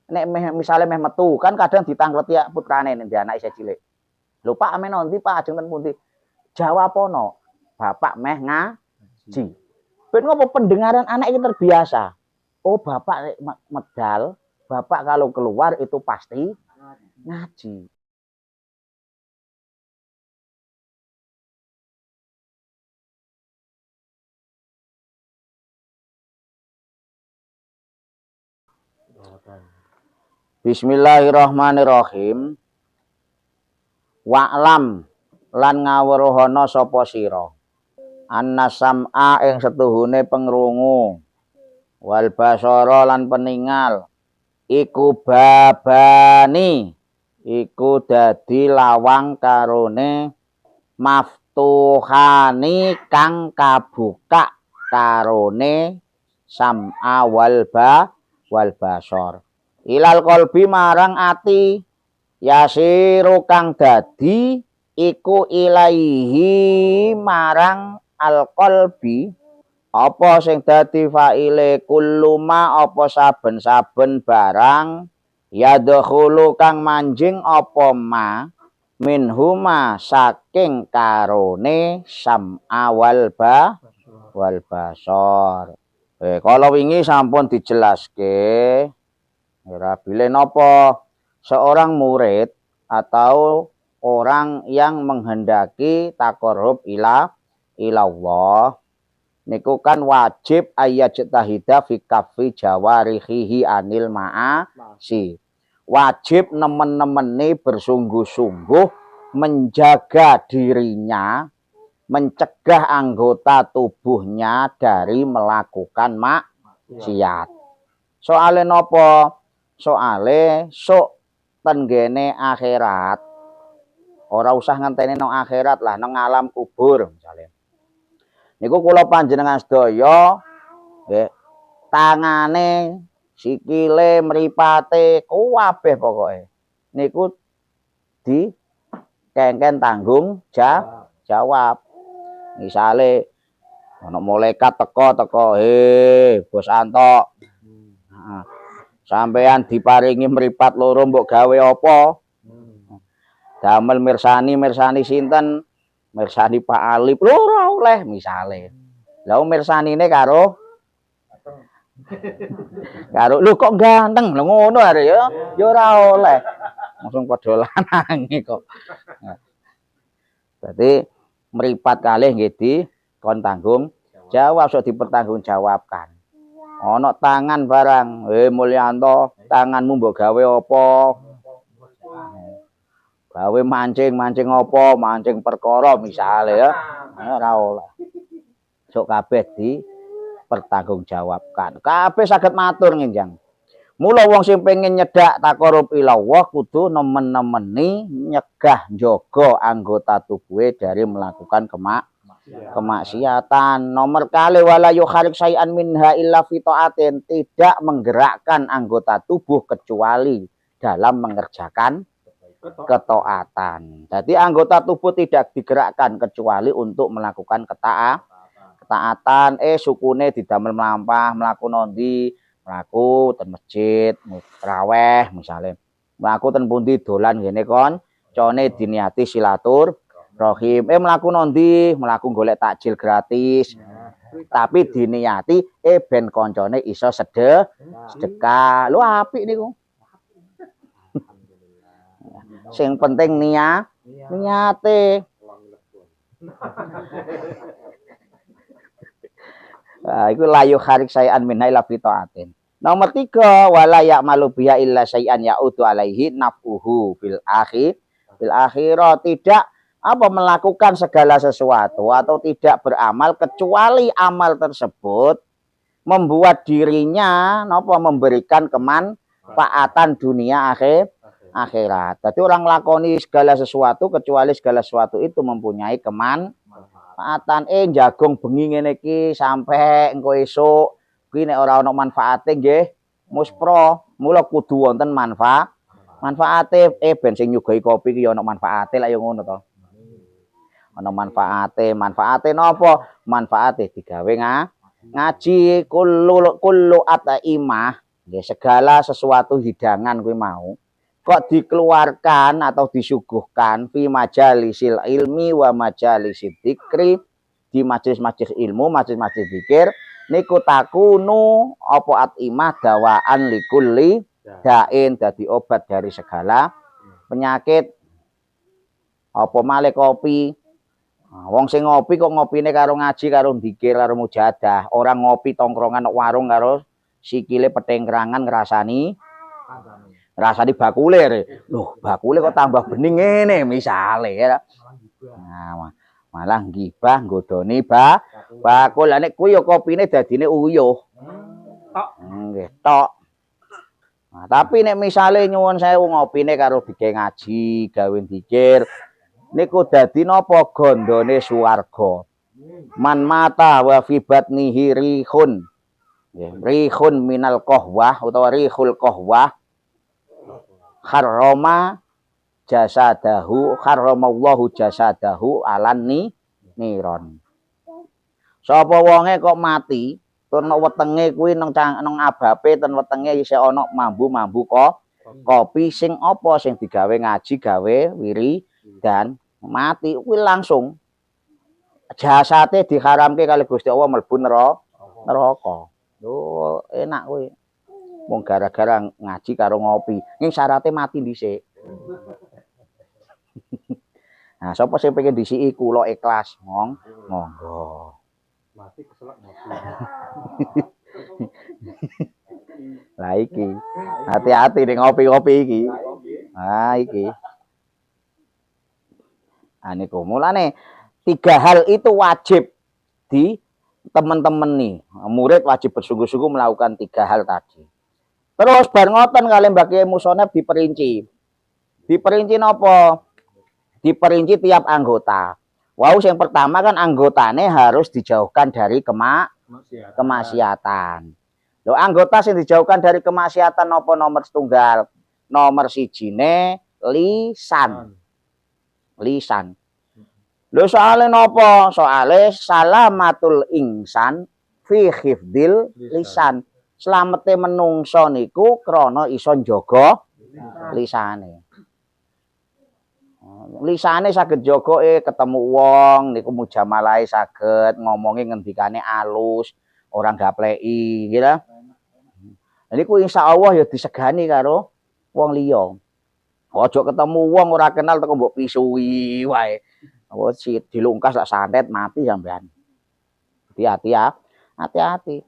nek misale meh metu kan kadang ditangkleti putrane nek anak isih cilik. Lho Pak amen ndi Pak ajeng ten pundi? Jawab ono. Bapak meh ngaji. Ben ngopo pendengaran anak ini terbiasa. Oh bapak medal, bapak kalau keluar itu pasti ngaji. Bismillahirrahmanirrahim. Wa'lam lan ngawruhana sapa sira. Annasam'a ing setuhune pengrungu. Wal basara lan peningal. Iku babani. Iku dadi lawang karone maftuhani kang kabuka karone sam'a wal basar. Ilal qalbi marang ati yasiru kang dadi iku ilaihi marang al qalbi apa sing dadi faile kulluma apa saben-saben barang yadkhulu kang manjing apa ma minhuma saking karone sam'a wal basar. Kalau wingi sampun dijelaske Rabile nopo seorang murid atau orang yang menghendaki takorub ilallah niku kan wajib ayajtahida fi kaffi jawarihi anil ma'asi. Wajib nemen-nemeni bersungguh-sungguh menjaga dirinya, mencegah anggota tubuhnya dari melakukan maksiat. Soale nopo? Soale sok tenggene akhirat. Ora usah ngenteni nang akhirat lah, nang alam kubur misalnya. Niku kula panjenengan sedaya nggih tangane, sikile, mripate kabeh pokoke. Niku di kengken tanggung jawab. Misale ana malaikat teko, Bos Anto. Sampeyan diparingi mripat loro mbok gawe apa? Damel mirsani sinten? Mirsani Pak Alip loro oleh misale. Lah mirsanine karo lho kok ganteng lho ngono are ya ora oleh. Langsung padha lanange kok. Berarti mripat kalih nggih dikon tanggung jawab sok dipertanggungjawabkan. Ana tangan barang, Mulyanto, tanganmu mbok gawe apa? Gawe mancing apa? Mancing perkara misale ya. Ora oleh. Sok kabeh dipertanggungjawabkan. Kabeh saged matur nginjang. Mula wong sing pengen nyedak takarub ilallah kudu nemen-nemeni nyegah njaga anggota tubuhe dari melakukan kemaksiatan. Nomor kali wala yukharik sayan minha illa fi taatin, tidak menggerakkan anggota tubuh kecuali dalam mengerjakan ketaatan. Jadi anggota tubuh tidak digerakkan kecuali untuk melakukan ketaatan. Sukune didamel mlampah, mlaku nondi, mlaku ten masjid, traweh misalnya. Mlaku ten pundi dolan ngene kon, cone diniati silaturahim. Mlaku nondi, mlaku golek takjil gratis. Tapi diniati ben koncone iso sedekah. Lho apik niku. Sing penting niate. Iku layu kharik sayan minha ila fi taatin. Nomor 3 wala ya'malu biya illa sayan ya'udu alaihi nafuhu bil akhirah, tidak melakukan segala sesuatu atau tidak beramal kecuali amal tersebut membuat dirinya memberikan kemanfaatan dunia akhirat. Jadi orang lakoni segala sesuatu kecuali segala sesuatu itu mempunyai kemanfaatan. Jagung bengi ngene iki sampai engko esuk kuwi nek ora ana manfaate nggih muspro. Mula kudu wonten manfaate. Ben sing nyuguhi kopi ki ana manfaate lak ya ngono to. Ana manfaate napa? Manfaate digawe ngaji kullu ataimah Ya, segala sesuatu hidangan kuwi mau kok dikeluarkan atau disuguhkan fi majalisil ilmi wa majalisid dzikri, di majelis-majelis ilmu, majelis-majelis zikir niku takunu apa atimah dawaan likulli dain, dadi obat dari segala penyakit. Apa malih kopi. Wong sing ngopi kok ngopine karo ngaji, karo dzikir, karo mujadah, ora ngopi tongkrongan nang warung karo sikile petengkrangan ngrasani bakule. Loh, bakule kok tambah bening ngene misale ya. Nah, malah gibah nggodoni bakul. Lah nek kuwi ya kopine dadine uyuh. Tok. Nggih, tok. Nah, tapi nek misale nyuwun sewu ngopine karo dike ngaji, gawe dzikir, niku dadi napa gondone swarga. Man mata wa fi batnihi rihun. Rihun minal qahwah utawa rihul qahwah harrama jasadahu, harramallahu jasadahu alanni niron. Sapa wonge kok mati turna wetenge kuwi nang abape ten wetenge isih ana mambu-mambu kopi sing apa sing digawe ngaji gawe wiri dan mati kuwi langsung jasate diharamke kali Gusti Allah mlebu neraka. Lho, enak kuwi. Wong gara-gara ngaji karo ngopi. Ning syaratnya mati dhisik. Nah, sapa sing pengen disiki kula ikhlas, monggo. Mati keselak ngopi. Lah iki. Hati-hati ning ngopi-ngopi iki. Ah, iki. Niku mulane 3 hal itu wajib di teman-teman nih, murid wajib bersungguh-sungguh melakukan 3 hal tadi. Terus bar ngoten kalih Mbak Kiai Musonef diperinci. Diperinci napa? Diperinci tiap anggota. Wow, yang pertama kan anggotane harus dijauhkan dari kemaksiatan. Loh, anggota sing dijauhkan dari kemaksiatan napa nomor setunggal? Nomor sijine lisan. Lisan. Lho soale napa? Soale salamatul insan fi hifdil lisan. Slamete menungso niku krana iso njaga lisane. Lisane saged jaga ketemu wong niku mujamalahe saged ngomongi ngendikane alus, ora gapleki, nggih ta? Niku insyaallah ya disegani karo wong liya. Aja ketemu wong ora kenal teko mbok pisui wae. Oh, si dilungkas tak santet mati sampean. Hati-hati ya. Hati-hati.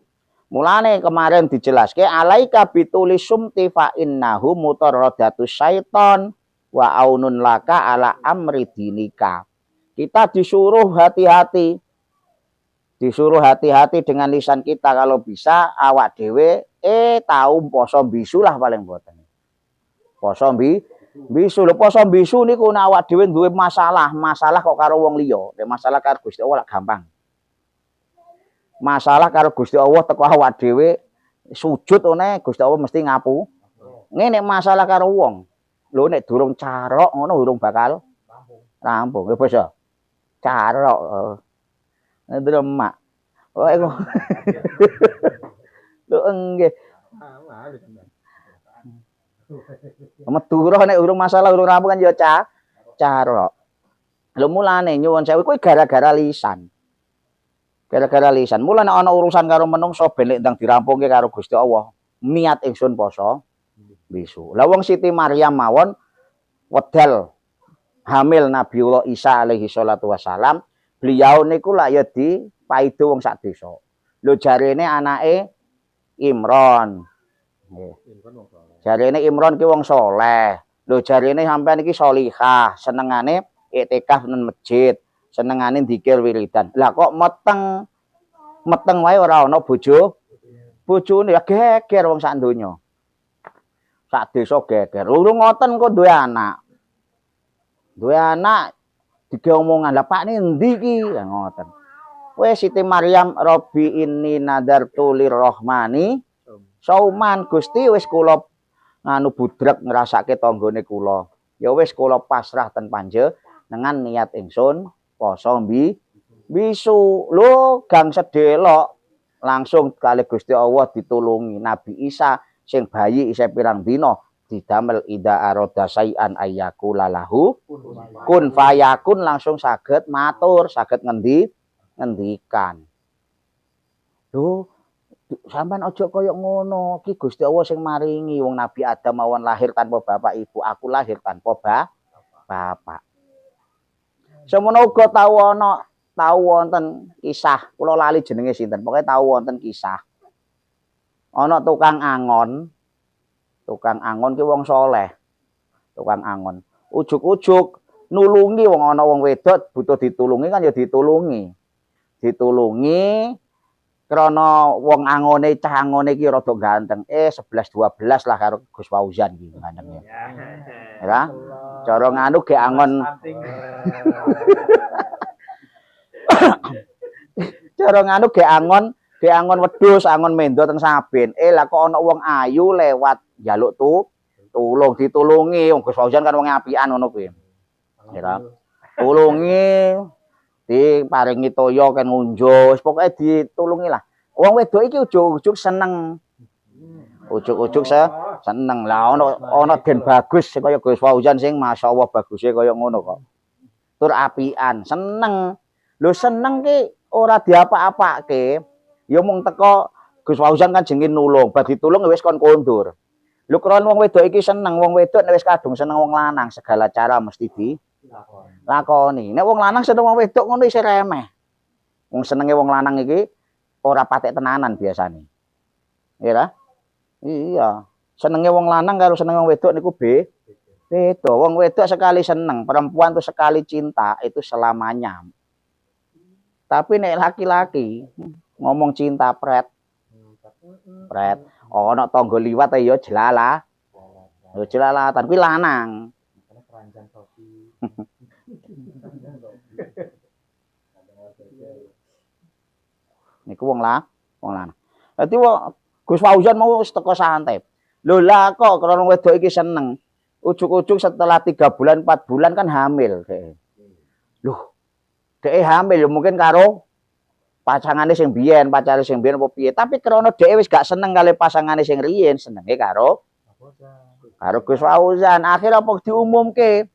Mulane kemarin dijelaske alaika bitulis sumti fa innahu mutarradatus syaiton wa aunun laka ala amri dinika. Kita disuruh hati-hati. Disuruh hati-hati dengan lisan kita kalau bisa awak dhewe tahu poso bisu lah paling boten. Poso bisu lho, poso bisu niku nek awak dhewe duwe masalah kok karo wong liya. Nek masalah karo Gusti Allah gampang. Masalah karo Gusti Allah teko awak dhewe sujud ngene Gusti Allah mesti ngapu. Ngene masalah karo wong. Lho nek durung carok ngono durung bakal rampung. Ya bos ya. Carok. Dremak. Oh iku. Lho nggih. Metu nek urung masalah urung rampung kan ya carok. Lho mulane nyuwun sewu kuwi gara-gara lisan. Gara-gara lisan. Mulane ana urusan karo menungso ben ndang dirampungke karo Gusti Allah. Niat ingsun poso bisu. Lah wong Siti Maryam mawon wedal hamil Nabiullah Isa alaihi salatu wasalam, beliau niku lak ya dipaido wong sak desa. Lho jarene anake Imron. Nggih. Jarene Imron ki wong saleh. Lho jarene sampean iki sholihah, senengane iktikaf nang masjid, senengane dzikir wiridan. Lah kok meteng wae ora ana bojone ya geger wong sak donya. Sak desa geger. Lho ngoten kok duwe anak. Duwe anak digawe omongan, "Lah Pak endi iki?" Ya ngoten. Wes Siti Maryam Robbi inni nadartu lirrahmani sauman Gusti wis kula nganu budrek ngrasake tanggane kula. Ya wis kula pasrah ten panjenengan niat ingsun poso bisu. Lho gang sedelok langsung kali Gusti Allah ditulungi Nabi Isa sing bayi isih pirang dina didamel ida aroda sayan ayaku lalahu kun fayakun langsung saged matur, saged ngendikan. Lho, sampean aja kaya ngono. Ki Gusti Allah sing maringi wong Nabi Adam mawon lahir tanpa bapak ibu, aku lahir tanpa bapak. Semono uga tau wonten kisah, kula lali jenenge sinten. Pokoke tau wonten kisah. Ana tukang angon. Tukang angon ki wong saleh. Tukang angon. Ujug-ujug nulungi wong ana wong wedok butuh ditulungi kan ya ditulungi. Ditulungi krana wong angone cah angone iki rada ganteng. 11 12 lah karo Gus Fauzan iki gantenge. Ya. Cara nganu ge angon. Cara nganu ge angon wedhus, angon mendo teng Saben. Lah kok ana wong ayu lewat njaluk tulung ditulungi. Wong Gus Fauzan kan wong apian ngono kuwi. Ya. Tulungi diparingi toya kan ngunjuk, pokoke ditulungi lah. Wong wedok iki ujug-ujug seneng. Ujug-ujug seneng. Lah ana den bagus kaya Gus Fauzan sing masyaallah baguse kaya ngono kok. Tur apian, seneng. Lho seneng ki ora diapa-apake. Ya mung teko Gus Fauzan kan jenenge nulung, bar ditulung wis kon kondur. Lho krana wong wedok iki seneng, wong wedok nek wis kadung seneng wong lanang, segala cara mesti lakoni. Nek wong lanang seneng wong wedok ngono isih remeh. Wong senenge wong lanang iki ora patek tenanan biasane. Ya. Iya. Senenge wong lanang karo senenge wong wedok niku beda. Wong wedok sekali seneng, perempuan tuh sekali cinta itu selamanya. Tapi nek laki-laki ngomong cinta pret. Ana tangga liwat ya jelalah. Yo jelalatan kuwi lanang. Niku wong lanang. Dadi Gus Fauzan mau teko santai. Lho lah kok krana wedok iki seneng. Ujug-ujug setelah 3 bulan 4 bulan kan hamil dhek. Loh. Dhek hamil ya mungkin karo pacangane sing biyen, pacare sing biyen apa piye. Tapi krana dhek wis gak seneng kali pasangane sing riyen, senenge karo Gus Fauzan. Akhir apa diumumke?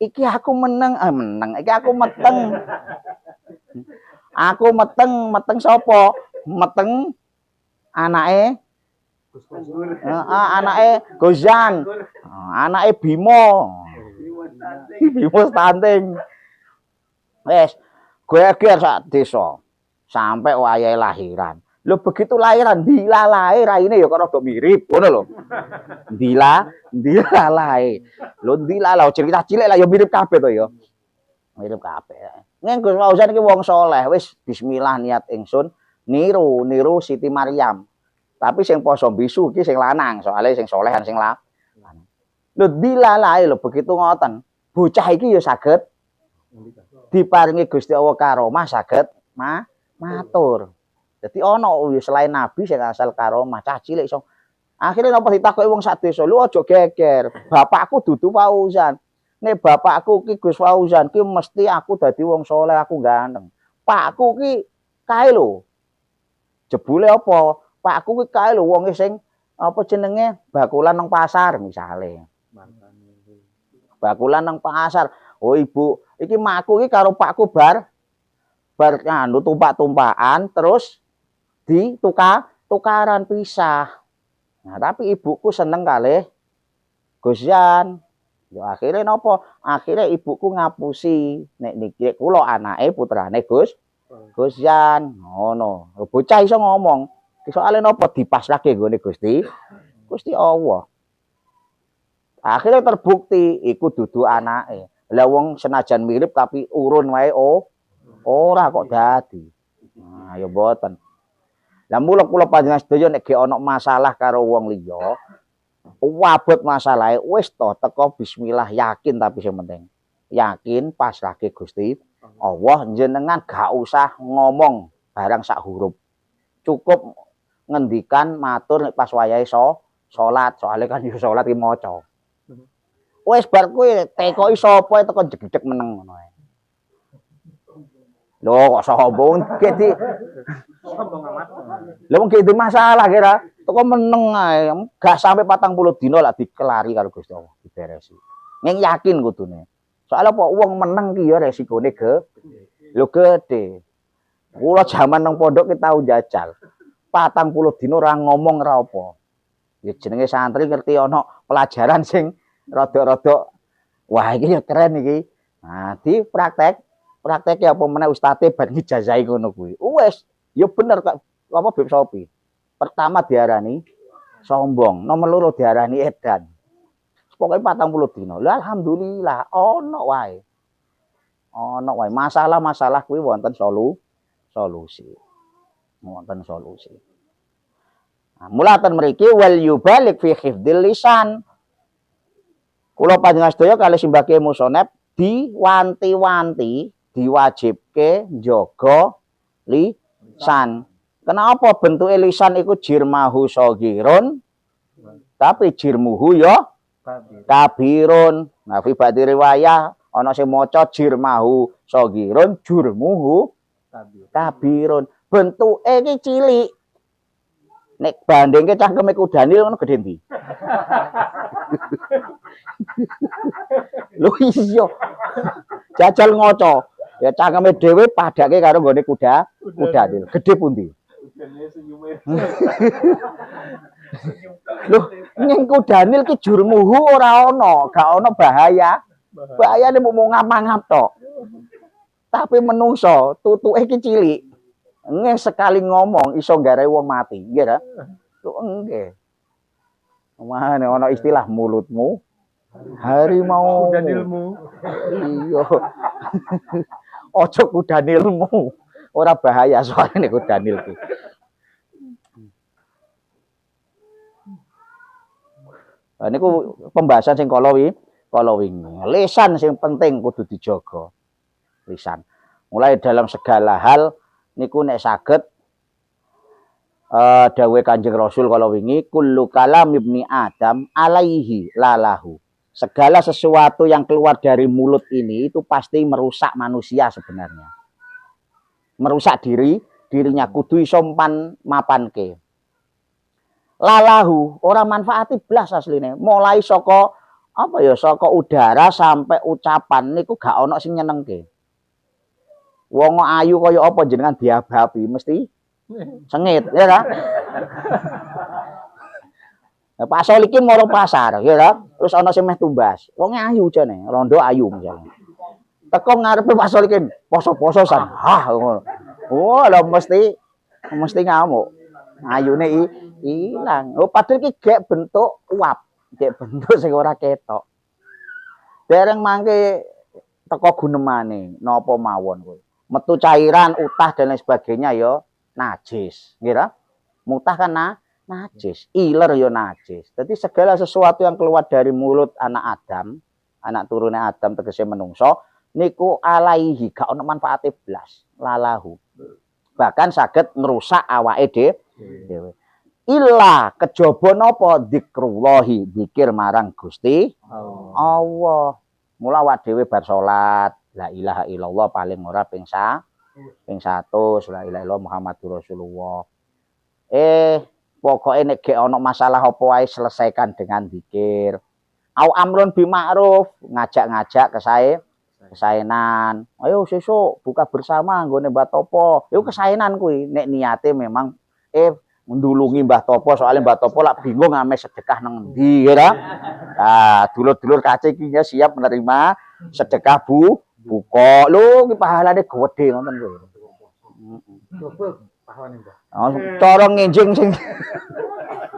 Iki aku meneng, iki aku meteng. Aku meteng sapa? Meteng anake anake Gozan. Anake Bimo. Bimo stunting. Wes, geger sak desa. Sampai wayahe lahiran. Lho begitu lahiran dilalae raine ya kok rada mirip, ngono lho. Dilalae. Lho dilala cerita cilik lah ya mirip kabeh to ya. Mirip kabeh. Ning Gus Fauzan iki wong saleh, wis bismillah niat ingsun niru Siti Maryam. Tapi sing poso bisu iki sing lanang, soalnya sing solehan sing lanang. Lho dilalae lho begitu ngoten. Bocah iki ya saged diparingi Gusti Allah karomah saged matur. Jadi ana selain nabi sing asal karomah, cah cilik iso. Akhire napa ditakoki wong sak desa, "Lu aja geger. Bapakku dudu Fauzan. Nek bapakku ki Gus Fauzan ki mesti aku dadi wong saleh, aku ganteng. Pakku ki kae lho." Jebule apa? Pakku ki kae lho wong sing apa jenenge bakulan nang pasar misale. Bakulan nang pasar. Oh ibu, iki makku ki karo pakku bar anu tumpak-tumpakan terus tukaran pisah. Nah, tapi ibuku seneng kalih Gusyan. Ya akhirnya napa? Akhirnya ibuku ngapusi nek niki kula anake putrane Gusyan. Ngono. Bocah iso ngomong. Soale napa dipasrahke nggone Gusti Allah. Akhirnya terbukti iku dudu anake. Lah wong senajan mirip tapi urun wae ora kok dadi. Nah, ya mboten. Lah mula kula panjenengan sedaya nek ge ana masalah karo wong liya, wabot masalahe wis to teko bismillah yakin tapi sing penting. Yakin pasrahke Gusti Allah jenengan gak usah ngomong barang sak huruf. Cukup ngendikan matur nek pas wayahe salat, soalnya kan yo salat ki maca. Wis bar kuwi tekoki sapa teko jedeg meneng ngono ae. Lho kok sombong kedi. Sombong amat. Lha wong kedi masalah kira. Teko meneng ae, gak sampai 40 dina lah dikelari karo Gusti Allah, diberesi. Ning yakin kudune. Soale apa wong meneng ki ya resikone lho gede. Kula jaman nang pondok ki tau jajal. 40 dina ora ngomong ora apa. Ya jenenge santri ngerti ana pelajaran sing rada-rada wah iki ya keren iki. Nah, di prakteke apa meneh ustate bar ngijazahi ngono kuwi. Wis, ya bener kok apa Bib Sopi. Pertama diarani sombong, nomor loro diarani edan. Pokoke 40 dina. Lah alhamdulillah ana wae. Ana wae masalah-masalah kuwi wonten solusi. Wonten solusi. Nah, mulaten mriki wal yubalik fi hifdzil lisan. Kula panjenengan sedaya kalih simbah musonep diwanti-wanti, diwajibke njaga lisan. Kenapa bentuke lisan iku jirmahu shagirun tapi jirmuhu ya kabirun. Nah, fi ba'di riwayah ana sing maca jirmahu shagirun jurmuhu kabirun. Bentuke iki cilik. Nek bandingke cangkeme kudanil ngono gedhe ndi? Lho iya. Jajal ngoco. Ya cangkeme dhewe padake karo nggone kudanil. Gedhe pundi? Lho, ning kudanil ki jurmuhu ora ana, gak ana bahaya. Bahayane mau ngap-ngap tok. Tapi menungso tutuke ki cilik. Nggih sekali ngomong iso nggarai wong mati, nggih ta? Nggih. Mane ana istilah mulutmu harimau. Kudanilmu. Iya. Ojo kudanilmu. Ora bahaya soalnya nek kudanil ki. Nah, niku pembahasan sing kala wingi. Lisan sing penting kudu dijaga. Lisan. Mulai dalam segala hal niku nek saged dawuhe Kanjeng Rasul kala wingi kullu kalam ibni Adam alaihi lalahu. Segala sesuatu yang keluar dari mulut ini itu pasti merusak manusia sebenarnya. Merusak dirinya kudu iso mapanke. Lalahu ora manfaati blas asline. Mulai saka apa ya saka udara sampai ucapan niku gak ana sing nyenengke. Wong ayu kaya apa jenengan diabapi mesti sengit ya ta. Nah, Pak Solikin moro pasar ya ta. Terus ana sing meh tumbas. Wong ayu jane, rondo ayu misalnya. Teko ngarepe Pak Solikin, poso-poso san. Hah ngono. Oh, lho mesti ngamuk. Ayune ilang. Oh, padahal ki gek bentuk uap, gek bentuk sing ora ketok. Dereng mangke teko gunemane napa mawon kowe. Metu cairan, utah dan lain sebagainya ya najis, nggih ta? Mutah kan najis, iler ya najis. Jadi segala sesuatu yang keluar dari mulut anak Adam, anak turune Adam tegese menungso niku alaihi gak ono manfaate blas, lalahu. Bahkan saged ngrusak awake dhewe. Illa kejaba napa dzikrullahi, zikir marang Gusti Allah. Mula awak dhewe bar salat, la ilaha illallah paling ora ping 100, la ilaha illallah Muhammadur Rasulullah. Pokoke nek gek ana masalah apa wae selesaikan dengan zikir. Au amrun bi ma'ruf, ngajak-ngajak kesaenan. Ayo sesuk buka bersama nggone Mbah Topo. Iku kesaenan kuwi nek niate memang ndulungi Mbah Topo, soalnya Mbah Topo lak bingung ame sedekah nang endi ya ta. Nah, dulur-dulur kace iki ya siap menerima sedekah buka. Lho iki pahalane gede ngoten kuwi. Double pahalane, Mbah. Oh, cara ngenjing sing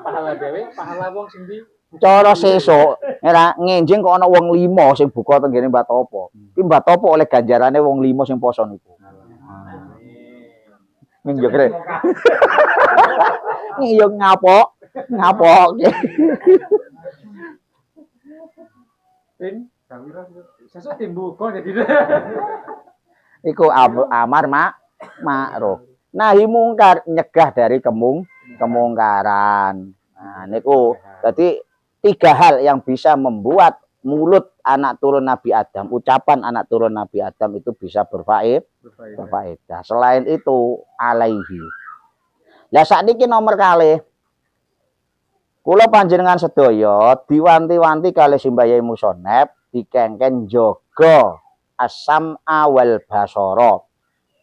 Pahala dhewe, pahala wong sing di cara sesuk ora ngenjing kok ana wong 5 sing buka teng ngene Mbah Topo. Ki Mbah Topo oleh ganjarane wong 5 sing poso niku. Ning yo kere. Ning yo ngapok. pin kawira sesuk timbuka jadi. Iku amar ma'ruf. Nahi mungkar nyegah dari kemungkaran. Nah niku dadi 3 hal yang bisa membuat mulut anak turun Nabi Adam, ucapan anak turun Nabi Adam itu bisa berfaedah. Selain itu alaihi. Lah sakniki nomor kalih. Kula panjenengan sedaya diwanti-wanti kalih Simbahyai Musonep dikengken jaga asam awal basara.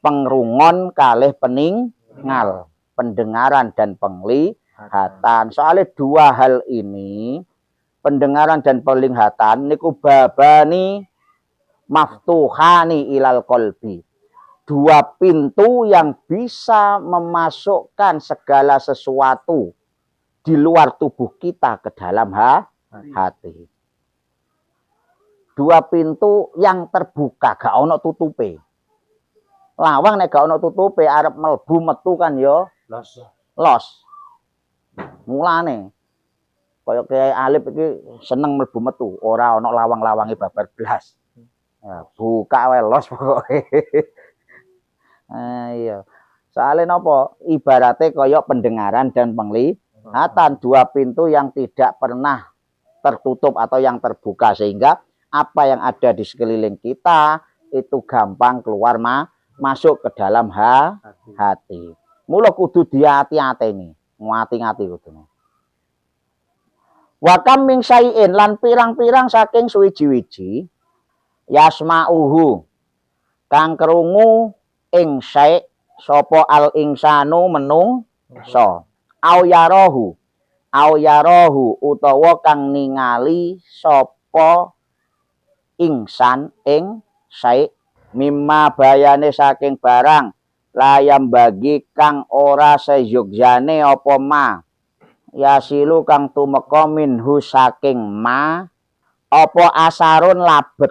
Pengrungon kalih peninggal, pendengaran dan penglihatan. Soalnya dua hal ini, pendengaran dan penglihatan niku babani maftuhani ilal qalbi. Dua pintu yang bisa memasukkan segala sesuatu di luar tubuh kita ke dalam hati. Dua pintu yang terbuka, gak ono tutupe. Lawang nek gak ono tutupe arep mlebu metu kan ya los. Mulane kaya Kiai Alif iki seneng mlebu metu, ora ono lawang-lawange babar blas. Ya, buka wae los pokoke. Iya. Soale napa? Ibarate kaya pendengaran dan penglihatan, dua pintu yang tidak pernah tertutup atau yang terbuka sehingga apa yang ada di sekeliling kita itu gampang keluar masuk ke dalam hati. Mula kudu diati-ateni, ngati-ngati kudune. Wa kam min syai'in lan pirang-pirang saking suwiji-wiji yasma'uhu kang krungu ing syai' sapa al insanu menungso au yarahu utawa kang ningali sapa insan ing syai' mimma bayane saking barang layam bagi kang ora seyogyane apa ma yasilu kang tumeka minhu saking ma apa asarun labet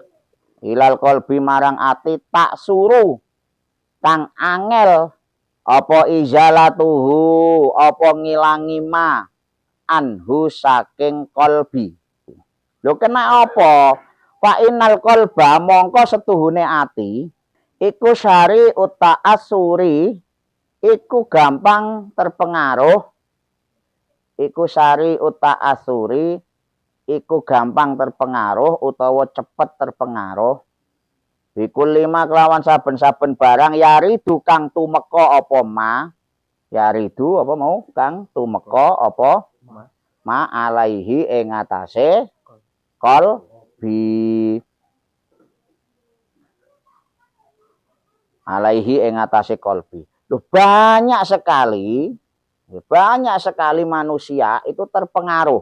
ilal qalbi marang ati tak suruh kang angel apa izalatuhu apa ngilangi ma anhu saking qalbi. Lho kena apa? Fa innal qalba mongko setuhune ati iku syari uta asuri iku gampang terpengaruh iku syari uta asuri iku gampang terpengaruh utawa cepet terpengaruh bikul lima kelawan saben-saben barang yaridu kang tumeka apa ma yaridu apa mau kang tumeka apa ma alaihi ing atase qalbi alaihi ing atase qalbi. Loh, banyak sekali manusia itu terpengaruh.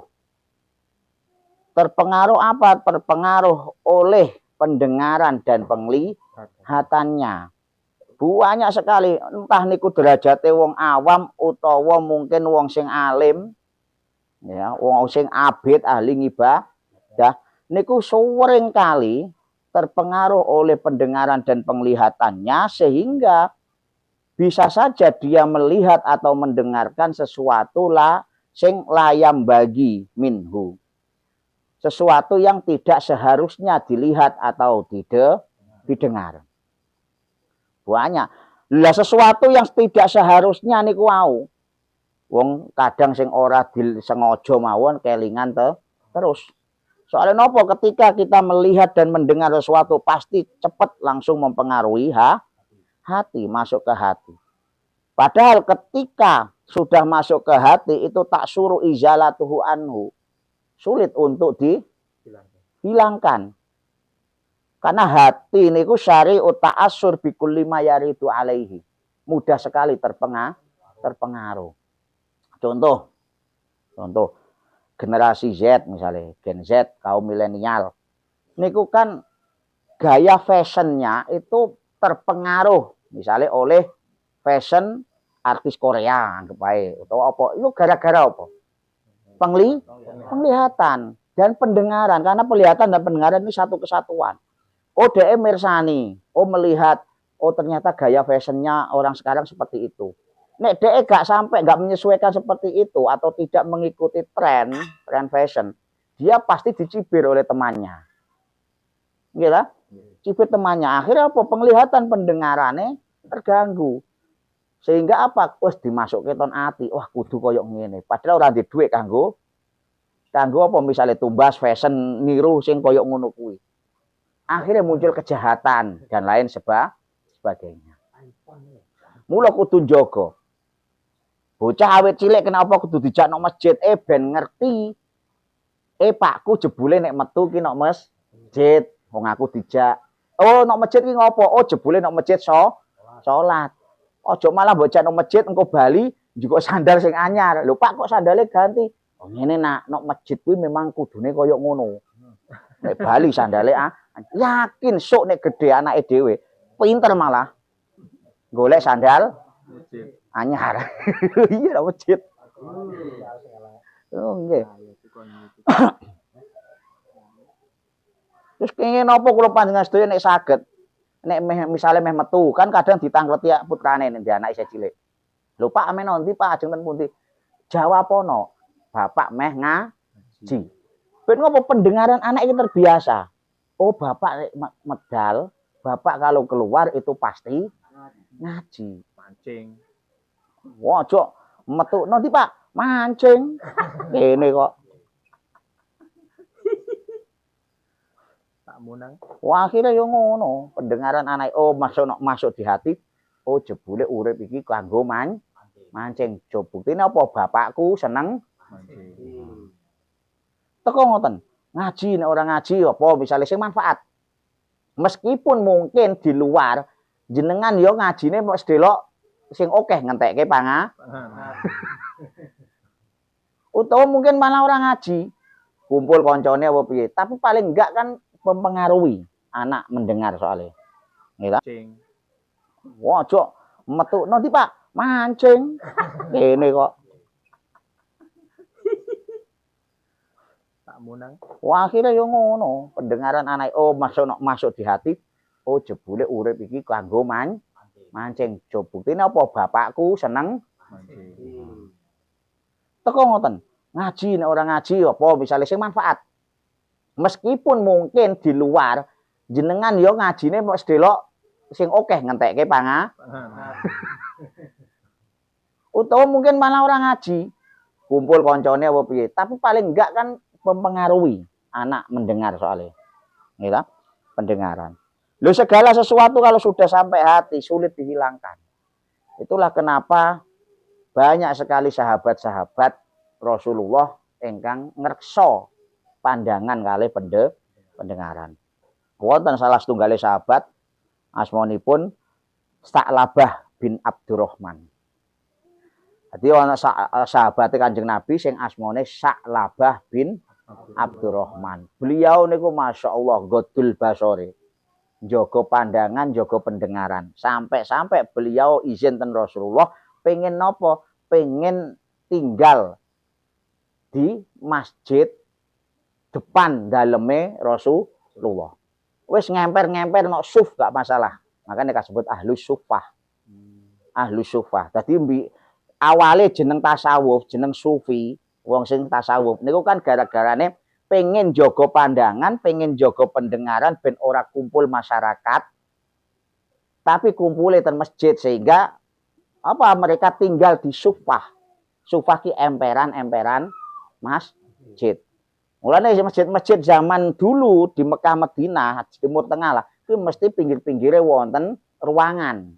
Terpengaruh apa? Terpengaruh oleh pendengaran dan penglihatannya. Banyak sekali, entah niku derajate wong awam utawa mungkin wong sing alim, ya, wong sing abid ahli ngibadah, niku sering kali terpengaruh oleh pendengaran dan penglihatannya sehingga bisa saja dia melihat atau mendengarkan sesuatu sing layam bagi minhu. Sesuatu yang tidak seharusnya dilihat atau didengar. Banyak. Lah sesuatu yang tidak seharusnya niku wau. Wong kadang sing ora disengaja mawon kelingan terus. Soalnya nopo ketika kita melihat dan mendengar sesuatu pasti cepat langsung mempengaruhi hati, masuk ke hati. Padahal ketika sudah masuk ke hati itu tak suruh izalatuhu anhu. Sulit untuk dihilangkan. Karena hati niku syari'u ta'assur bi kulli ma yaridu alaihi. Mudah sekali terpengaruh. Contoh generasi Z misalnya, Gen Z, kaum milenial. Niku kan gaya fashionnya itu terpengaruh misalnya oleh fashion artis Korea anggap aja atau apa. Itu gara-gara apa? Penglihatan dan pendengaran, karena penglihatan dan pendengaran ini satu kesatuan. Oh, DM mirsani, oh melihat, oh ternyata gaya fashionnya orang sekarang seperti itu. Nek DE gak sampai, gak menyesuaikan seperti itu atau tidak mengikuti tren fashion, dia pasti dicibir oleh temannya. Gila? Cibir temannya, akhirnya apa? Penglihatan pendengarannya terganggu. Sehingga apa? Wes dimasukke ton ati, wah kudu koyok ngene. Padahal orang di duit kanggo Kanggo apa misalnya tumbas fashion niru sing koyok ngono kuwi. Akhirnya muncul kejahatan dan lain sebagainya. Mula kudu njaga. Bocah awet cilik kenapa kudu dijak nang masjid ben ngerti. Pakku jebule nek metu ki nang masjid. Wong aku dijak. Oh, nang masjid ki ngopo? Oh, jebule nang masjid salat. Ojo malah bocah nang masjid engko bali juga sandal sing anyar. Lho Pak kok sandale ganti? Oh ngene nak, nang masjid kuwi memang kudune koyo ngono. Nek bali sandale yakin sok nek gede anake dhewe pinter malah golek sandal anyar. Iya masjid. Oh nggih. Terus kenging napa kula panjenengan sedaya nek saged nek misale meh metu kan kadang ditangkleti putrane nek anake isih cilik. Lho Pak ame nanti Pak ajeng ten pundi? Jawab ono. Bapak meh ngaji. Ben ngopo pendengaran anak ini terbiasa. Oh bapak medal, bapak kalau keluar itu pasti ngaji. Mancing. Wah, cok metu nanti Pak mancing. Ini kok. Tak munang. Wah, akhirnya yo ngono. Pendengaran anak masuk di hati. Oh jebule urip iki kanggo mancing. Jo buktine apa bapakku seneng mancing. Teko ngoten. Ngaji nek ora ngaji apa misale sing manfaat. Meskipun mungkin di luar jenengan yo ngajine mesti delok sing akeh ngentekke utawa mungkin malah ora ngaji. Kumpul koncone apa piye, tapi paling enggak kan mempengaruhi anak mendengar soalnya. Nggih ta? Wah, cok metu nanti Pak mancing. Kene kok. Munang. Wah, akhirnya yo ngono. Pendengaran anak masuk di hati. Oh, jebule urip iki kanggo mancing. Jo buktine apa bapakku seneng mancing. Teko ngoten. Ngaji nek ora ngaji apa misale sing manfaat. Meskipun mungkin di luar jenengan yo ngajine mesti delok sing akeh ngentekke utawa mungkin malah ora ngaji. Kumpul koncone apa piye, tapi paling enggak kan mempengaruhi anak mendengar soalnya. Nggih pendengaran. Loh segala sesuatu kalau sudah sampai hati sulit dihilangkan. Itulah kenapa banyak sekali sahabat-sahabat Rasulullah ingkang ngreksa pandangan kali pendengaran. Wonten salah setunggal sahabat asmanipun Sa'labah bin Abdurrahman. Jadi ana sahabat Kanjeng Nabi sing asmane Sa'labah bin Abdurrahman. Beliau niku masyaallah godul basore. Jaga pandangan, jaga pendengaran. Sampai beliau izin ten Rasulullah pengen napa? Pengen tinggal di masjid depan daleme Rasulullah. Wis ngemper-ngemper nok suf gak masalah. Makanya disebut ahlus sufah. Ahlus sufah. Dadi awale jeneng tasawuf, jeneng sufi, wong sing tasawuf niku kan gara-garane pengen jaga pandangan, pengen jaga pendengaran ben ora kumpul masyarakat. Tapi kumpule ten masjid sehingga apa mereka tinggal di sufah. Sufah ki emperan-emperan masjid. Mulane masjid-masjid zaman dulu di Mekah Madinah, Timur Tengah lah, itu mesti pinggir-pinggire wonten ruangan.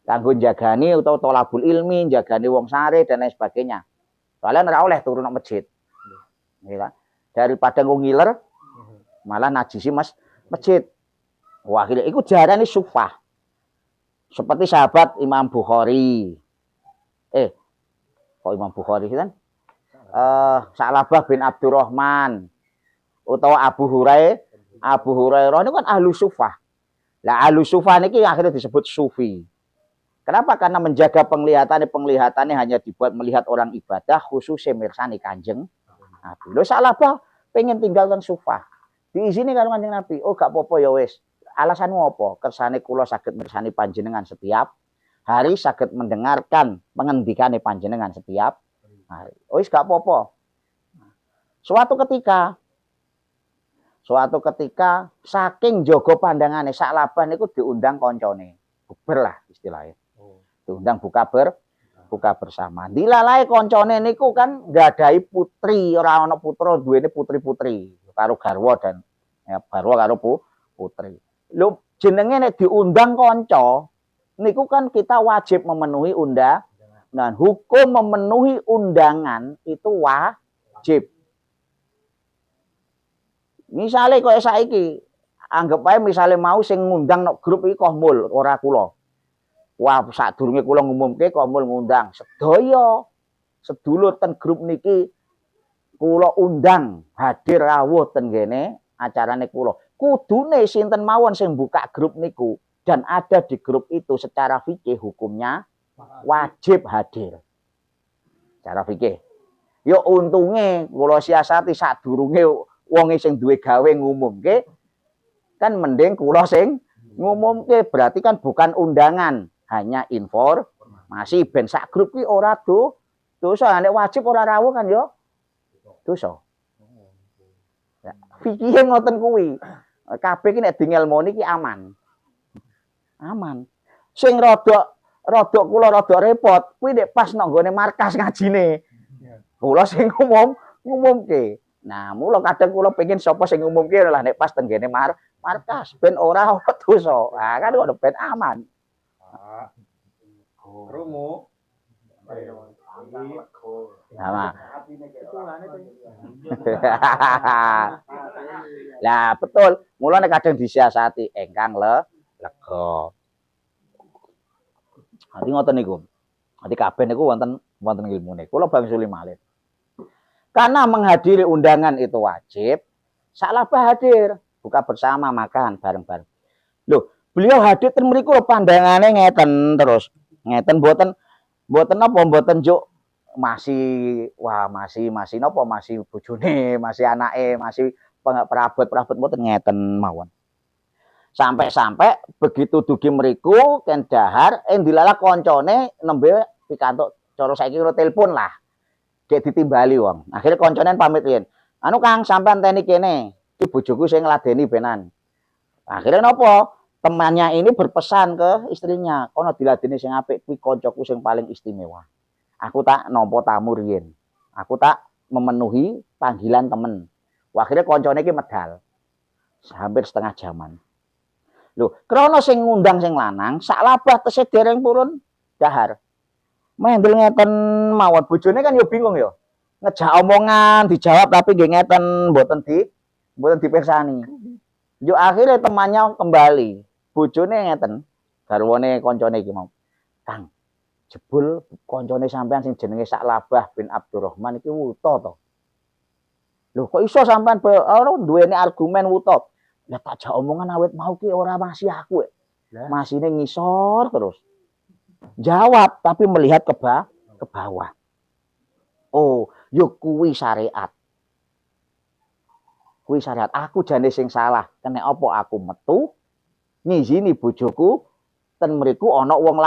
Kanggo jagani utawa tolabul ilmi, jagani wong sare dan lain sebagainya. Soalnya ora oleh turun nang masjid. Nggih daripada ngiler malah najisi masjid. Wah, iku jarane sufah. Seperti sahabat Imam Bukhari. Kok Imam Bukhari kan? Sa'labah bin Abdurrahman utawa Abu Hurairah ini kan ahlu sufah. Lah ahlu sufah niki akhirnya disebut sufi. Kenapa? Karena menjaga penglihatannya hanya dibuat melihat orang ibadah, khususnya mirsani Kanjeng Nabi. Lho Sa'labah pengen tinggalkan sufah. Diizini karo Kanjeng Nabi. Oh gak apa-apa ya wis. Alasanmu apa? Kersane kula saged mirsani panjenengan setiap hari, saged mendengarkan pengendikane panjenengan setiap hari. Oh wis gak apa-apa. Suatu ketika saking jaga pandangane Sa'labah niku diundang koncone. Buber lah istilahnya. Diundang buka buka bersama. Dilalai koncone niku kan nggadahi putri, ora ana putra, duwene putri-putri karo garwa dan ya, garwa karo putri. Lho jenenge nek diundang kanca niku kan kita wajib memenuhi undangan. Nah, hukum memenuhi undangan itu wajib. Misale kaya saiki, anggap ae misale mau sing ngundang nok grup iki Kohmul, ora kula. Wah, sadurunge kula ngumumke Kohmul ngundang sedaya sedulur ten grup niki kula undang hadir rawuh ten kene acarane kula. Kudune sinten mawon sing buka grup niku dan ada di grup itu secara fikih hukumnya wajib hadir. Secara fikih. Yo untunge kula siasati sadurunge wong sing duwe gawe ngumumke kan mending kula sing ngumumke, berarti kan bukan undangan, hanya informasi ben sak grup ki ora dosa, nek wajib ora rawuh kan yo dosa. Ya, fikih ngoten kuwi. Kabeh ki nek dingelmoni ki aman. Aman. Sing rada kula rada repot kuwi nek pas nang gone markas ngajine. Kula sing ngumumke. Nah, mula kadang kula pengen sapa sing ngumumke lah nek pas teng gene markas ben ora ana dosa. Nah, kan kok ben aman. Rumu. Nah, lah betul. Mula nek kadang disiasati engkang lega. Nanti ngoten niku. Nanti kabeh niku wonten ilmune. Kula bangsuli malih. Karena menghadiri undangan itu wajib, salabah hadir, buka bersama, makan bareng-bareng. Loh, beliau hadir ten mriku pandangane ngeten terus. Ngeten mboten juk masih napa masih bojone, masih anake, masih perabot-perabot mboten ngeten mawon. Sampai begitu dugi mriku ken dahar dilala koncone nembe pikantuk cara saiki karo telepon lah. Kayak ditimbali wong. Akhirnya konconen pamit yen. Anu Kang sampean teni kene. Iki bojoku sing ngladeni benan. Akhirnya nopo? Temannya ini berpesan ke istrinya, kono diladeni sing apik kuwi koncoku sing paling istimewa. Aku tak nampa tamu riyen. Aku tak memenuhi panggilan temen. Akhirnya koncone iki medal. Hampir setengah jaman. Loh, krana sing ngundang sing lanang, sak labah tesih dereng purun dahar. Mendel ngeten mawon bojone kan yo bingung yo. Ngejak omongan dijawab tapi nggih ngeten mboten dipirsani. Yo akhirnya temannya kembali. Bojone ngeten garwane koncone iki mau. Kang, jebul koncone sampean sing jenenge Saklabah bin Abdurrahman iki wuta to. Lho kok iso sampean duweni argumen wuta? Ya tak jak omongan awet mau ki ora masih aku. Masine ngisor terus. Jawab tapi melihat ke bawah. Oh, yo kuwi syariat. Kuwi syariat. Aku jane sing salah. Kene apa aku metu ngizini bojoku ten mriku ana wong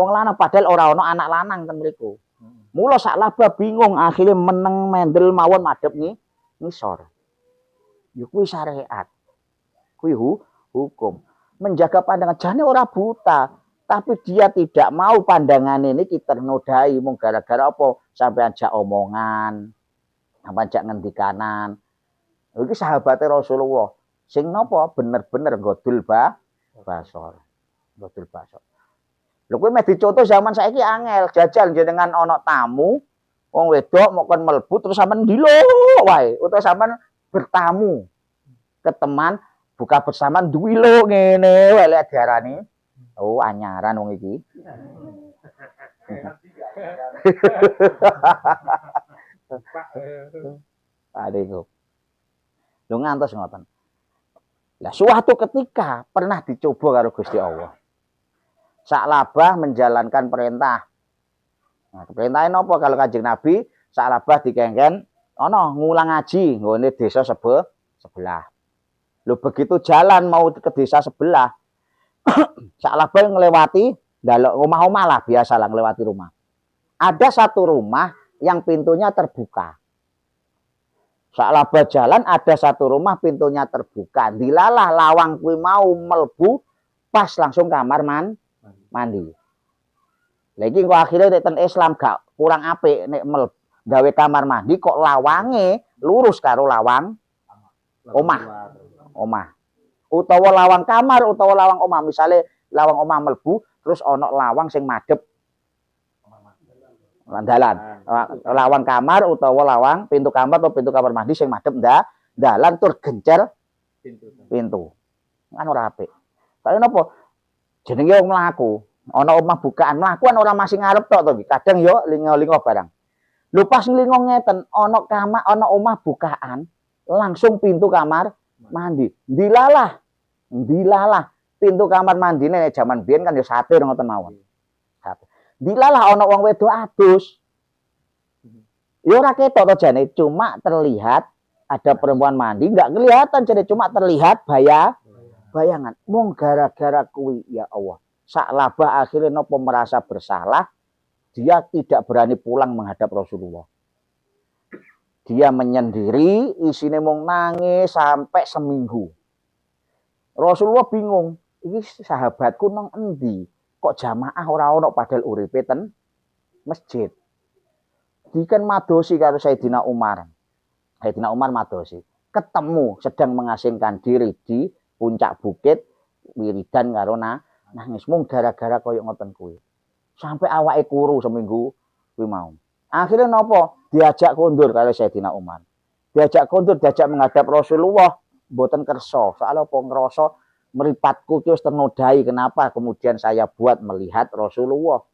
lanang padahal ora ana anak lanang ten mriku. Mula Saklabah bingung akhirnya meneng mendel mawon madhep ngisor. Yo kuwi syariat. Kuwi hukum. Menjaga pandangan jane ora buta. Tapi dia tidak mau pandangan ini kita nodai mung gara-gara apa sampai ajak omongan, sampai ajak ngendikanan. Iki sahabatnya Rasulullah sing napa bener-bener godul basor. Godul basor. Lho kuwi meh dicontoh zaman saiki angel, jajal jenengan ana tamu wong wedok mau kon mlebu terus sampean ndilo wae utawa sampean bertamu ke teman buka bersama duwilo ngene wae lek diarani. Oh, anyaran wong iki. Adekku. Lho ngantos ngoten. Lah suatu ketika pernah dicoba karo Gusti Allah. Saklabah menjalankan perintah. Nah, perintahnya napa kalau Kanjeng Nabi Saklabah dikengken ana ngulang ngaji nggone desa sebelah. Lho begitu jalan mau ke desa sebelah Saklabah ngelewati rumah-rumah lah biasa lah ngelewati rumah. Ada satu rumah yang pintunya terbuka. Saklabah jalan ada satu rumah pintunya terbuka. Dilalah lawang kuwi mau melbu pas langsung kamar mandi. Lagi kok akhirnya ten Islam gak kurang apik nek gawe kamar mandi kok lawange lurus karo lawang omah. Utawa lawang kamar utawa lawang omah. Misale lawang omah mlebu terus ana lawang sing madhep dalan. Lawang kamar utawa lawang pintu kamar atau pintu kamar mandi sing madhep dalan tur gencer pintu. Kan ora apik. Tapi napa? Jenenge wong mlaku. Ana omah bukaan, mlaku kan ora masih ngarep tok to iki. Kadang yo lingo-lingo barang. Lho pas lingo ngeten, ana kamar, ana omah bukaan, langsung pintu kamar mandi. Dilalah pintu kamar mandine nek jaman biyen kan yo satir ngoten mawon. Dilalah ana wong wedok adus. Yo ora ketok to jane, cuma terlihat ada perempuan mandi, enggak kelihatan jadi cuma terlihat bayangan. Mung gara-gara kuwi ya Allah. Sa'labah akhirnya nopo merasa bersalah, dia tidak berani pulang menghadap Rasulullah. Dia menyendiri, isine mung nangis sampai seminggu. Rasulullah bingung, ini sahabatku nang endi? Kok jamaah ora ono padahal uripe ten masjid. Dikan madosi karo Sayyidina Umar. Sayyidina Umar madosi. Ketemu sedang mengasingkan diri di puncak bukit wiridan karo nangis mung gara-gara koyo ngoten kuwi. Sampai awake kuru seminggu kuwi mau. Akhirnya nopo? Diajak kondur karo Sayyidina Umar. Diajak kondur, diajak menghadap Rasulullah, mboten kersa. Soal apa ngrasa mripatku ki wis ternodai, kenapa kemudian saya buat melihat Rasulullah.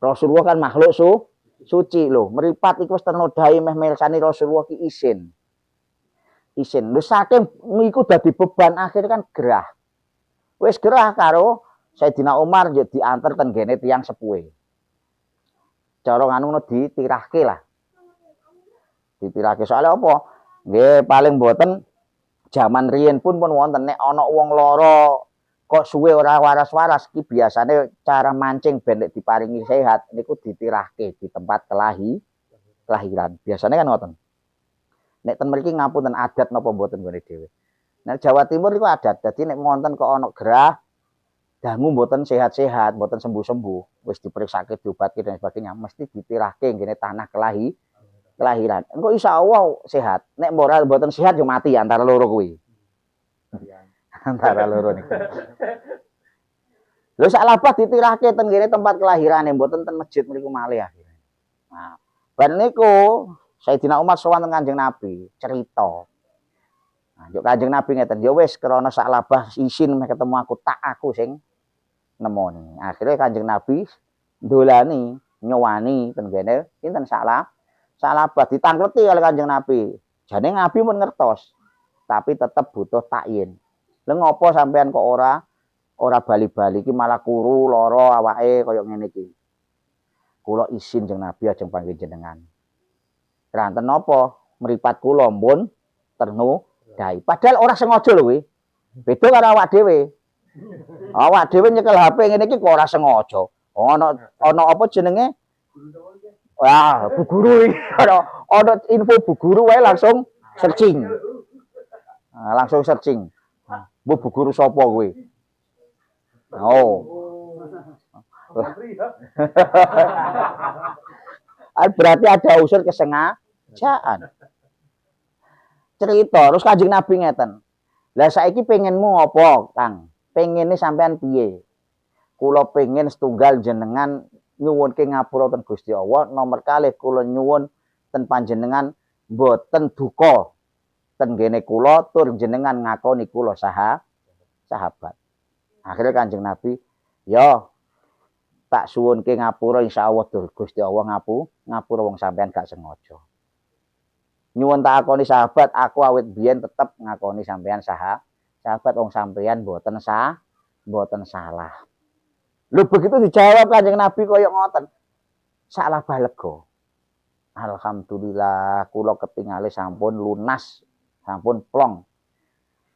Rasulullah kan makhluk suci lho. Mripat iku wis ternodai meh mirsani Rasulullah ki isin. Lho saking iku dadi beban akhirnya kan gerah. Wis gerah karo Sayyidina Umar yo diantar ten gene tiyang sepuhe. Cara ngono ditirahke lah. Ditirahke soal apa? Nggih paling mboten jaman riyen pun wonten nek ana wong lara kok suwe ora waras-waras ki biasane cara mancing ben nek diparingi sehat niku ditirahke di tempat kelahiran. Biasane kan ngoten. Nek ten mriki ngapunten adat napa mboten gone dhewe. Nek Jawa Timur itu adat. Dadi nek wonten kok ana gerah dangu mboten sehat-sehat, mboten sembuh-sembuh, wis diperiksake, diobati dan sebagainya, mesti ditirahke ngene tanah kelahiran. Engko insyaallah sehat. Nek moral mboten sehat yo mati antara loro kuwi. Antara loro niku. Lho sak labah ditirahke ten ngene tempat kelahirane, mboten ten masjid mriku malih akhire. Nah, bar niku Sayyidina Umar sowan teng Kanjeng Nabi, cerita. Nah, juk Kanjeng Nabi ngeten, ya wis krana sak labah isin meh ketemu aku sing nemoni. Akhirnya Kanjeng Nabi ndolani nyowani ten kene pinten sak labah ditangkleti oleh Kanjeng Nabi. Jane Nabi pun ngertos, tapi tetap butuh takyin. Lha ngopo sampean kok ora bali-bali iki malah kuru lara awake kaya ngene iki. Kula isin jeung Nabi ajeng panggih jenengan. Ranten napa? Mripat kula mbun ternodai. Padahal ora sengaja lho kuwi. Beda karo awak dhewe. Awak dhewe nyekel HP ngene iki kok ora sengaja. Ana apa jenenge? Wah, Bu Guru iki. Ana info Bu Guru wae langsung searching. Nah, langsung searching. Bu Guru sapa kuwi? Oh. Berarti ada unsur kesengajaan. Cerita terus Kanjeng Nabi ngeten. Lah saiki pengenmu apa, Kang? Pengene sampean piye? Kula pengen setunggal jenengan nyuwunke ngapura ten Gusti Allah, nomor kalih kula nyuwun ten panjenengan mboten duka ten gene kula tur jenengan ngakoni kula sahabat. Akhirnya Kanjeng Nabi, "Ya, tak suwunke ngapura insyaallah tur Gusti Allah ngapura wong sampean gak sengaja." Nyuwun tak akoni sahabat, aku awit biyen tetep ngakoni sampean sahabat wong sampean mboten salah. Lho begitu dijawab Kanjeng Nabi koyo ngoten. Salah lega. Alhamdulillah kula ketingale sampun lunas, sampun plong.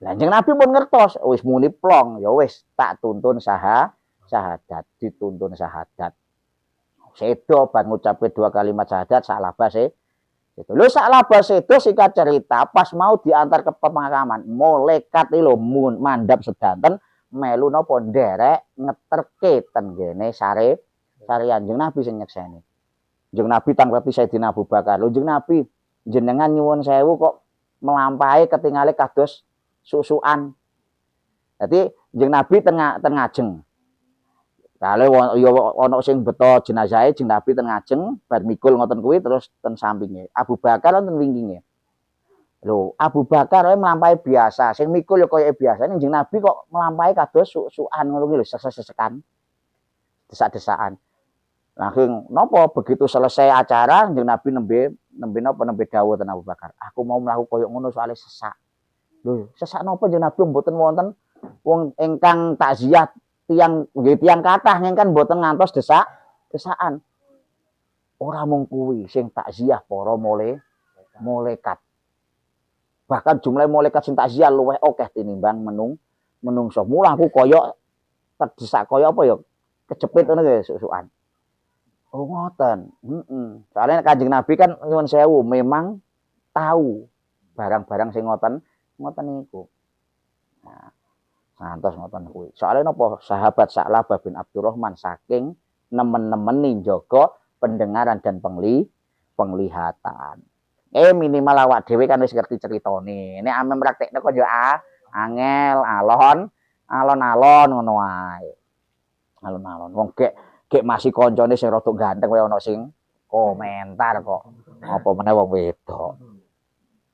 Lah Kanjeng Nabi pun ngertos, wis muni plong, ya wis tak tuntun syahadat, dituntun syahadat. Sedo bar ngucapke 2 kalimat syahadat salah base. Itu lho salah base itu singkat cerita pas mau diantar ke pemakaman, malaikat lho mandhap sedanten melu napa nderek ngeterke ten kene sare Kanjeng Nabi sing nyekseni. Kanjeng Nabi tanglepi Sayyidina Abu Bakar. Lho Kanjeng Nabi, jenengan nyuwun sewu kok melampahi ketingale kados susukan. Dadi Kanjeng Nabi ten ngajeng. Kale ya ana sing beto jenazahe Kanjeng Nabi ten ngajeng, bar mikul ngoten kuwi terus ten sampinge. Abu Bakar ten wingkinge. Lho, Abu Bakar melampahi biasa, sing mikul ya kaya biasa. Kanjeng Nabi kok melampahi kados susukan ngono kuwi lho, sesekan. Desak-desakan. Langsung nopo begitu selesai acara Kanjeng Nabi nembe dawuh ten Abu Bakar. Aku mau mlaku koyo ngono soalnya sesak. Lho, sesak napa Kanjeng Nabi mboten wonten wong ingkang takziah tiyang nggih tiyang kathah ingkang mboten ngantos desakan. Ora mung kuwi sing takziah para malaikat. Bahkan jumlah malaikat sing takziah luwih akeh tinimbang menungso. Mula aku koyo terdesak koyo apa ya kecepit ngono ya susukan. Oh ngoten. Soalnya Kanjeng Nabi kan nyuwun sewu memang tahu barang-barang sing ngoten niku. Nah, ngantos ngoten kuwi. Soalnya napa sahabat Sa'labah bin Abdurrahman saking nemen-nemeni njaga pendengaran dan penglihatan. Minimal awak dhewe kan wis ngerti ceritane. Nek ame praktekne kok yo angel, alon-alon ngono wae. Alon-alon. Wong gek masih koncone sing rada ganteng wae ana sing komentar kok. Apa meneh wong wedok.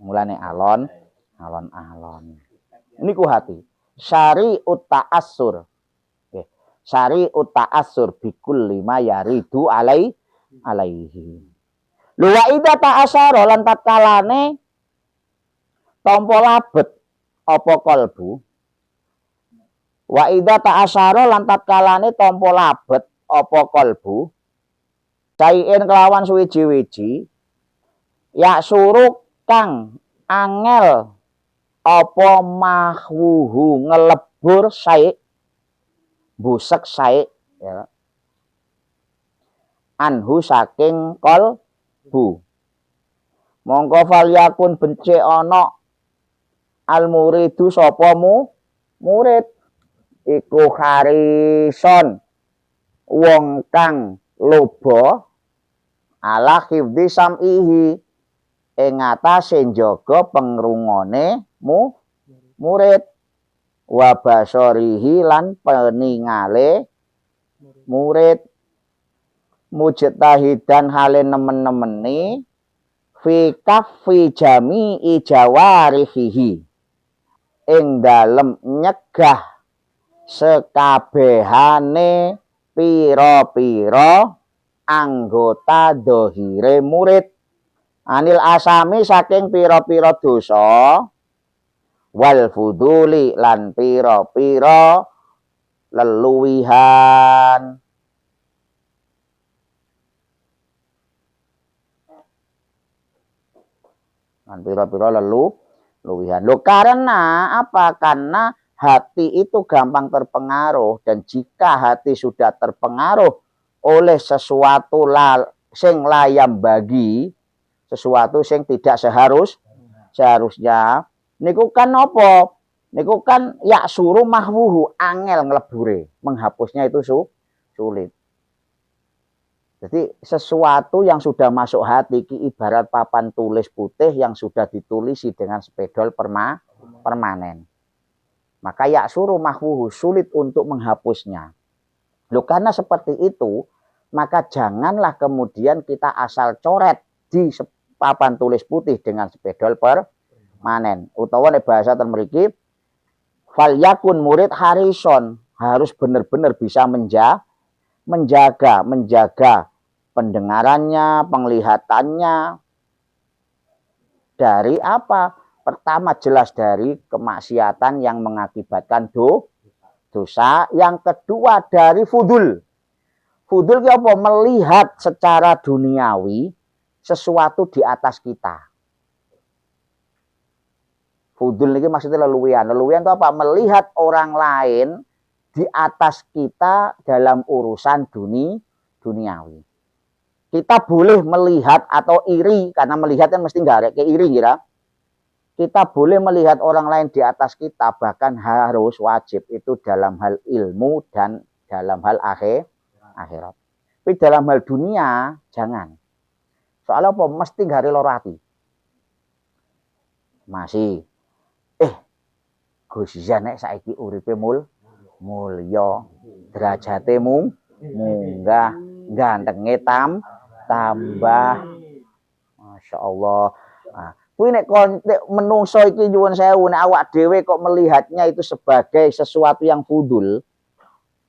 Mulane alon-alon. Niku hati. Syari uta'assur. Nggih. Syari uta'assur bikul lima yaridu alaihi. Lho wa idza ta'asyara lan tatkalane tampa labet apa kalbu. Wa idza ta'asyara lan tatkalane tampa labet apa kalbu. Saien kelawan suwiji-wiji ya suruh kang angel apa mahwuhu ngelebur sae busek sae ya. Anhu saking kalbu. Mongko falyakun becik ana al muridu sapa murid iku harison wong kang loba ala hifdzi sam'ihi ing atase njaga pengrungone murid wa basarihi lan peningale murid mujtahidan hale nemen-nemeni fi kaffi jami'i jawarihi ing dalem nyegah sekabehane pira-pira anggota dohire murid anil asami saking pira-pira dosa wal fuduli lan pira-pira leluwihan. Lan pira-pira leluwihan. Loh karena apa? Karena hati itu gampang terpengaruh dan jika hati sudah terpengaruh oleh sesuatu sing layam bagi, sesuatu sing tidak seharusnya niku kan apa? Niku kan ya suruh mahwuhu angel nglebure, menghapusnya itu sulit. Jadi sesuatu yang sudah masuk hati ibarat papan tulis putih yang sudah ditulisi dengan spidol permanen. Maka ya suruh mahwuhu sulit untuk menghapusnya. Loh karena seperti itu, maka janganlah kemudian kita asal coret di papan tulis putih dengan spidol permanen. Utawa nek bahasa ten mriki fal yakun murid harison, harus benar-benar bisa menjaga pendengarannya, penglihatannya dari apa? Pertama jelas dari kemaksiatan yang mengakibatkan dosa. Yang kedua dari fudul. Fudul itu apa? Melihat secara duniawi sesuatu di atas kita. Fudul ini maksudnya leluwian. Leluwian itu apa? Melihat orang lain di atas kita dalam urusan duniawi. Kita boleh melihat atau iri, karena melihat kan mesti nggak kayak iri kira. Kita boleh melihat orang lain di atas kita, bahkan harus wajib itu dalam hal ilmu dan dalam hal akhirat. Tapi dalam hal dunia jangan. Soalnya apa? Mesti gari lorati. Masih. Gus Zanek saiki uripe mulya, derajate munggah, gantenge tambah. Masya Allah. Nah, kuwi nek menungso iki nyuwun sewu nek awak dhewe kok melihatnya itu sebagai sesuatu yang fudul,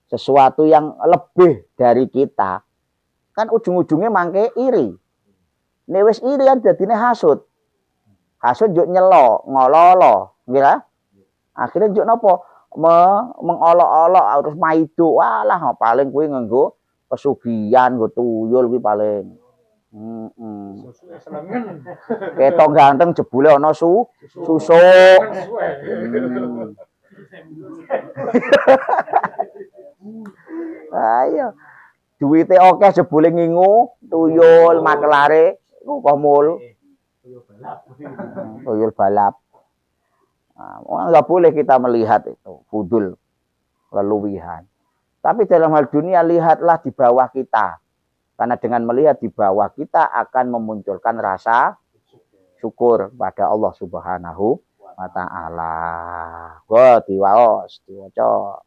sesuatu yang lebih dari kita, kan ujung-ujungnya mangke iri. Nek wis iri kan dadine hasud. Hasud juk nyelo, ngololo, nggih. Akhirnya juk napa? Mengolok-olok harus maido. Walah paling kuwi nganggo pesugihan, nggo tuyul kuwi paling. Ketok ganteng jebule ana susuk. Ayo. Duwite akeh jebule ngingu, tuyul makelare kok mul. Tuyul balap. Nah, nggak boleh kita melihat itu fudul, leluwihan. Tapi dalam hal dunia lihatlah di bawah kita. Karena dengan melihat di bawah kita akan memunculkan rasa syukur pada Allah Subhanahu wa taala. Wa diwaos, diwaca.